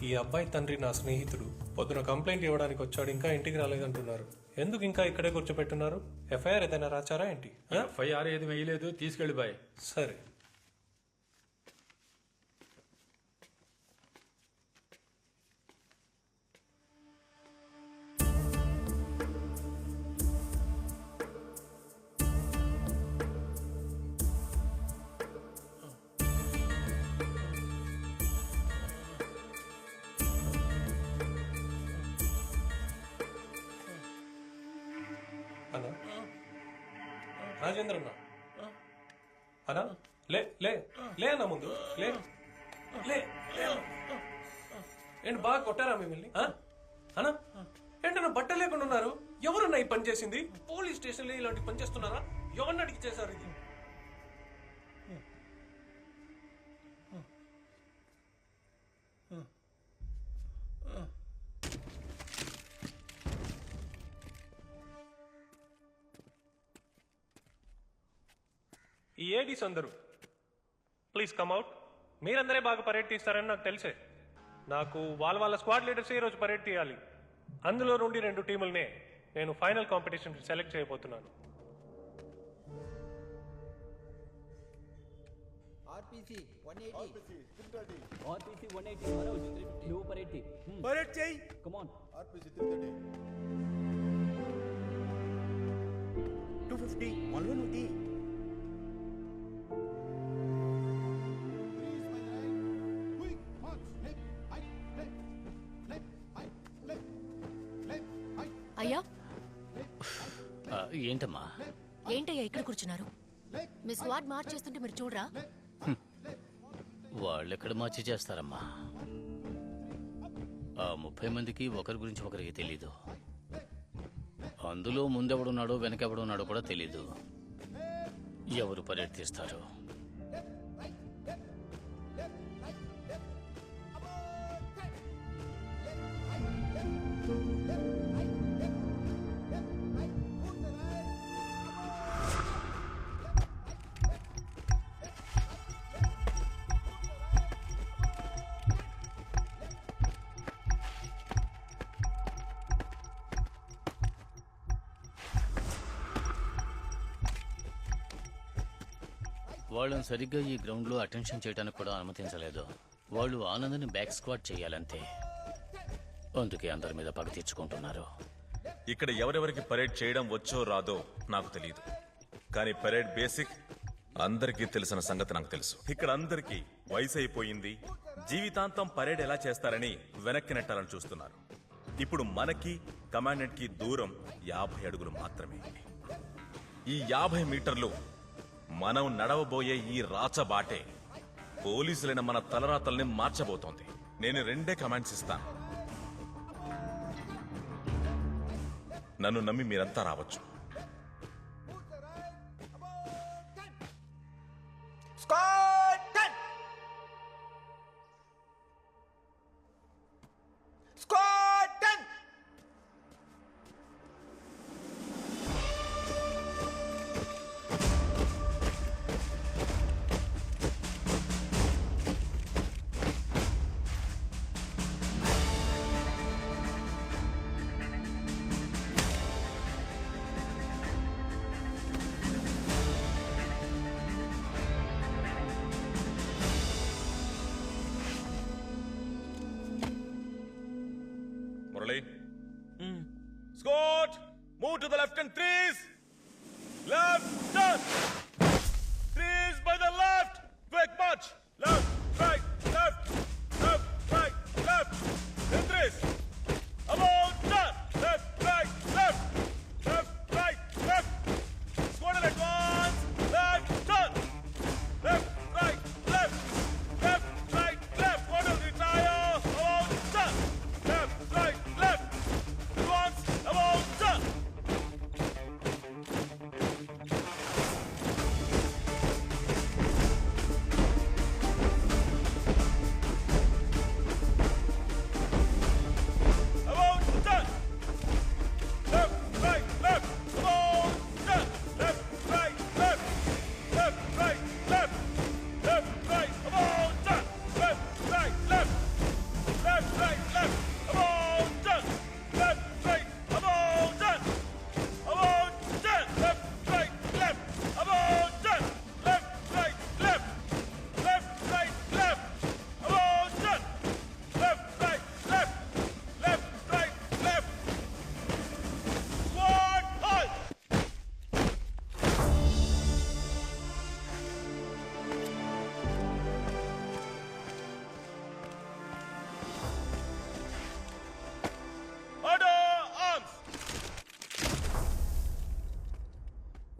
ఈ అబ్బాయి తండ్రి నా స్నేహితుడు. పొద్దున కంప్లైంట్ ఇవ్వడానికి వచ్చాడు, ఇంకా ఇంటికి రాలేదంటున్నారు. ఎందుకు ఇంకా ఇక్కడే కూర్చోపెట్టున్నారు? ఎఫ్ఐఆర్ ఏదైనా రాచారా ఏంటి? ఎఫ్ఐఆర్ ఏది వేయలేదు, తీసుకెళ్ళి బాయ్. సరే. అన్నా, రాజేంద్ర అన్నా, అన్నా లే లే లే అన్న, ముందు లే లే లే అన్నా. ఏంటి బాగా కొట్టారా మిమ్మల్ని? అన్నా ఏంటన్నా బట్ట లేకుండా ఉన్నారు? ఎవరన్నా ఈ పని చేసింది? పోలీస్ స్టేషన్లో ఇలాంటి పని చేస్తున్నారా? ఎవరిని అడిగి చేశారు ఇది? ఈ ఏడీస్ అందరూ ప్లీజ్ కమ్ అవుట్. మీరందరే బాగా పరేడ్ తీస్తారని నాకు తెలిసే. నాకు వాళ్ళ స్క్వాడ్ లీడర్స్ ఈరోజు పరేడ్ తీయాలి. అందులో నుండి 2 టీములనే నేను ఫైనల్ కాంపిటీషన్ సెలెక్ట్ చేయబోతున్నాను. ఆర్పీసీ 180 ఆర్పీసీ 180 మనోజ్ నువ్వు పరేడ్ తీ. పరేడ్ చేయి. Come on. ఆర్పీసీ 330 250 మనలో నువ్వు అయ్యా, ఏంటమ్మా? ఏంటయ్యా ఇక్కడ కూర్చున్నారు? మీ స్క్వాడ్ మార్చ్ చేస్తుంటే మీరు చూడరా? వాళ్ళెక్కడ మార్చి చేస్తారమ్మా? ఆ 30 మందికి ఒకరి గురించి ఒకరికి తెలీదు. అందులో ముందెవడున్నాడో వెనకెవడున్నాడో కూడా తెలీదు. ఎవరు పరేడ్ తీస్తారు? వాళ్ళని సరిగ్గా ఈ గ్రౌండ్లో అటెన్షన్ చేయడానికి కూడా అనుమతించలేదు. వాళ్ళు ఆనందని బ్యాక్ స్క్వాడ్ చేయాలంతే. అందుకే అందరి మీద పగ తీర్చుకుంటున్నారు. ఇక్కడ ఎవరెవరికి పరేడ్ చేయడం వచ్చో రాదో నాకు తెలియదు, కానీ పరేడ్ బేసిక్ అందరికీ తెలిసిన సంగతి నాకు తెలుసు. ఇక్కడ అందరికీ వయసు అయిపోయింది, జీవితాంతం పరేడ్ ఎలా చేస్తారని వెనక్కి నెట్టాలని చూస్తున్నారు. ఇప్పుడు మనకి కమాండెంట్ కి దూరం 50 అడుగులు మాత్రమే. ఈ 50 మీటర్లు మనం నడవబోయే ఈ రాచబాటే పోలీసులైన మన తలరాతల్ని మార్చబోతోంది. నేను 2 కమాండ్స్ ఇస్తాను. నన్ను నమ్మి మీరంతా రావచ్చు. Murali? Scott! Move to the left and threes! Left, turn! Threes by the left! Quick march! Left, right, left, left, right, left! Then threes! About turn! Left, right, left! Left, right, left! Squad in advance! Left, turn! Left, right, left! Left, right, left! Squad retire! About turn! Left, right, left! Advance, about turn!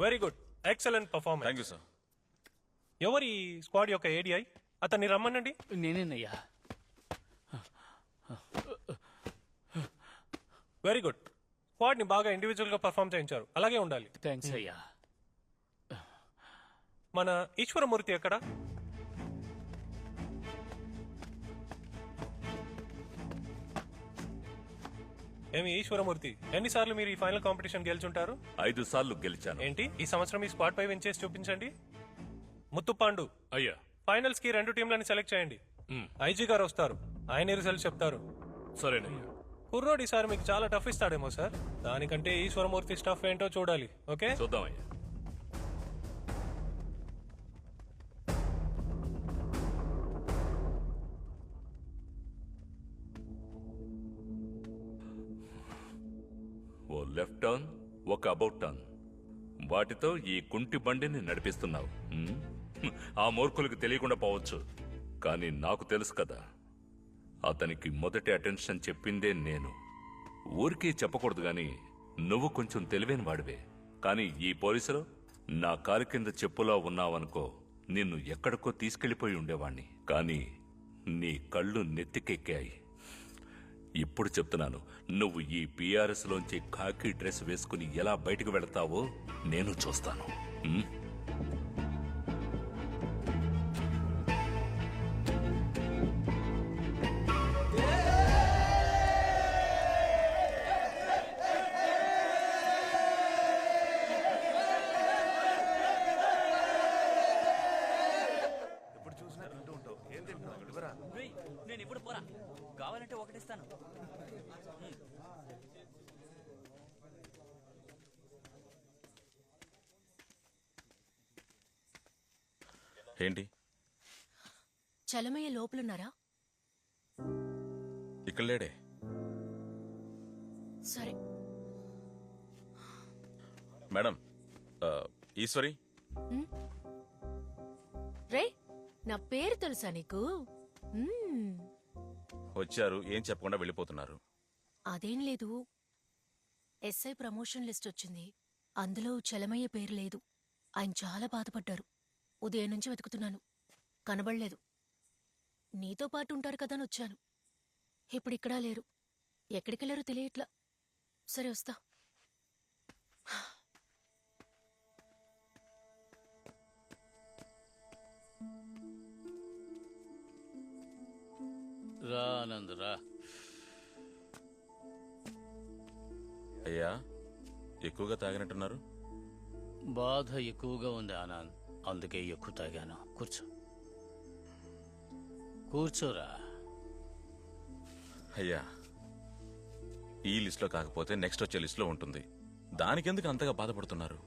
Very good, excellent performance. Thank you sir. ఎవరి squad యొక్క ADI? అతన్ని రమ్మనండి. నేనేనయ్యా. Very good, squad ని బాగా individual గా perform చేయించారు, అలాగే ఉండాలి. థ్యాంక్స్ అయ్యా. మన ఈశ్వరమూర్తి ఎక్కడ? ఏమి ఈశ్వరమూర్తి, ఎన్నిసార్లు మీరు ఈ ఫైనల్ కాంపిటీషన్ గెలుచుంటారు? 5 సార్లు గెలిచాను. ఏంటి ఈ సంవత్సరం ఈ స్క్వాడ్ పై విన్ చేసి చూపించండి. ముత్తుపాండు, అయ్యా. ఫైనల్స్ కి 2 టీంలని సెలెక్ట్ చేయండి. ఐజీ గారు వస్తారు, ఆయన రిజల్ట్ చెప్తారు. సరేనయ్యా. కుర్రోడ్ ఈసారి మీకు చాలా టఫ్ ఇస్తాడేమో సార్. దానికంటే ఈశ్వరమూర్తి స్టఫ్ ఏంటో చూడాలి. ఓకే, చూద్దామయ్యా. ఓ లెఫ్ట్ టర్న్, ఒక అబౌట్ టర్న్, వాటితో ఈ కుంటి బండిని నడిపిస్తున్నావు. ఆ మూర్ఖులకు తెలియకుండా పోవచ్చు, కానీ నాకు తెలుసు కదా. అతనికి మొదటి అటెన్షన్ చెప్పిందే నేను. ఊరికే చెప్పకూడదు గాని నువ్వు కొంచెం తెలివైన వాడివే. కానీ ఈ పోలీసులో నా కాలు కింద చెప్పులా ఉన్నావనుకో, నిన్ను ఎక్కడికో తీసుకెళ్లిపోయి ఉండేవాణ్ణి. కానీ నీ కళ్ళు నెత్తికెక్కాయి. ఇప్పుడు చెప్తున్నాను, నువ్వు ఈ పిఆర్ఎస్ లోంచి ఖాకీ డ్రెస్ వేసుకుని ఎలా బయటకు వెళతావో నేను చూస్తాను. నేను ఇప్పుడు పోరా, కావాలంటే ఒకటిస్తాను. ఏంటి చలమయ్య లోపలున్నారా? ఇక్కడ లేడే? సరే. మేడం, ఈశ్వరి రే, నా పేరు తెలుసా నీకు? మ్మ్. వచ్చారు, ఏం చెప్పకుండా వెళ్ళిపోతున్నారు. అదేం లేదు, ఎస్ఐ ప్రమోషన్ లిస్ట్ వచ్చింది, అందులో చలమయ్య పేరు లేదు. ఆయన చాలా బాధపడ్డారు. ఉదయం నుంచి వెతుకుతున్నాను, కనబడలేదు. నీతో పాటు ఉంటారు కదా అని వచ్చాను. ఇప్పుడిక్కడా లేరు, ఎక్కడికెళ్ళారో తెలియట్లా. సరే, వస్తా. రా ఆనంద్, రా. అయ్యా, ఎక్కువగా తాగినట్టున్నారు. బాధ ఎక్కువగా ఉంది ఆనంద్, అందుకే ఎక్కువ తాగాను. కూర్చో, కూర్చోరా. అయ్యా, ఈ లిస్ట్లో కాకపోతే నెక్స్ట్ వచ్చే లిస్ట్లో ఉంటుంది. దానికెందుకు అంతగా బాధపడుతున్నారు?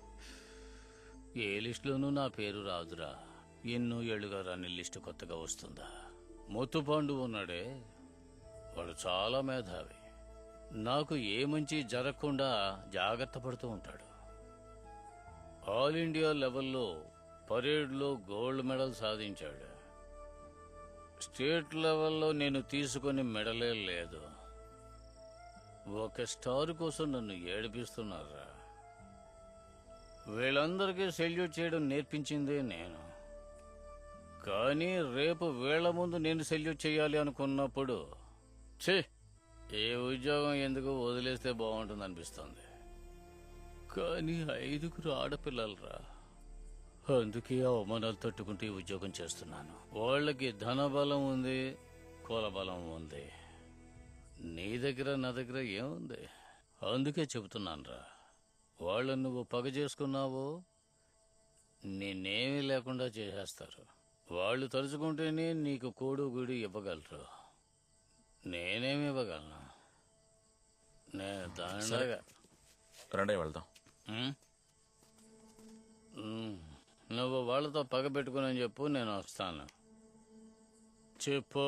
ఏ లిస్టులోనూ నా పేరు రాదురా. ఎన్నో ఏళ్లుగా రాని లిస్టు కొత్తగా వస్తుందా? ముత్తుపాండు ఉన్నాడే, వాడు చాలా మేధావి. నాకు ఏ మంచి జరగకుండా జాగ్రత్త పడుతూ ఉంటాడు. ఆల్ ఇండియా లెవెల్లో పరేడ్లో గోల్డ్ మెడల్ సాధించాడు. స్టేట్ లెవెల్లో నేను తీసుకుని మెడలే లేదు. ఒక స్టార్ కోసం నన్ను ఏడిపిస్తున్నారా? వీళ్ళందరికీ సెల్యూట్ చేయడం నేర్పించిందే నేను. కానీ రేపు వీళ్ల ముందు నేను సెల్యూట్ చేయాలి అనుకున్నప్పుడు ఏ ఉద్యోగం ఎందుకు వదిలేస్తే బాగుంటుంది అనిపిస్తుంది. కానీ 5 ఆడపిల్లలరా, అందుకే అవమానాలు తట్టుకుంటూ ఈ ఉద్యోగం చేస్తున్నాను. వాళ్ళకి ధనబలం ఉంది, కులబలం ఉంది. నీ దగ్గర నా దగ్గర ఏముంది? అందుకే చెబుతున్నానురా, వాళ్ళని నువ్వు పగ చేసుకున్నావో నిన్నేమీ లేకుండా చేసేస్తారు. వాళ్ళు తలుచుకుంటేనే నీకు కోడు గుడి ఇవ్వగలరు. నేనేమి ఇవ్వగలను? నేను దండగా. రండి, వెళ్దాం. నువ్వు వాళ్ళతో పగ పెట్టుకుని చెప్పు, నేను వస్తాను. చెప్పు.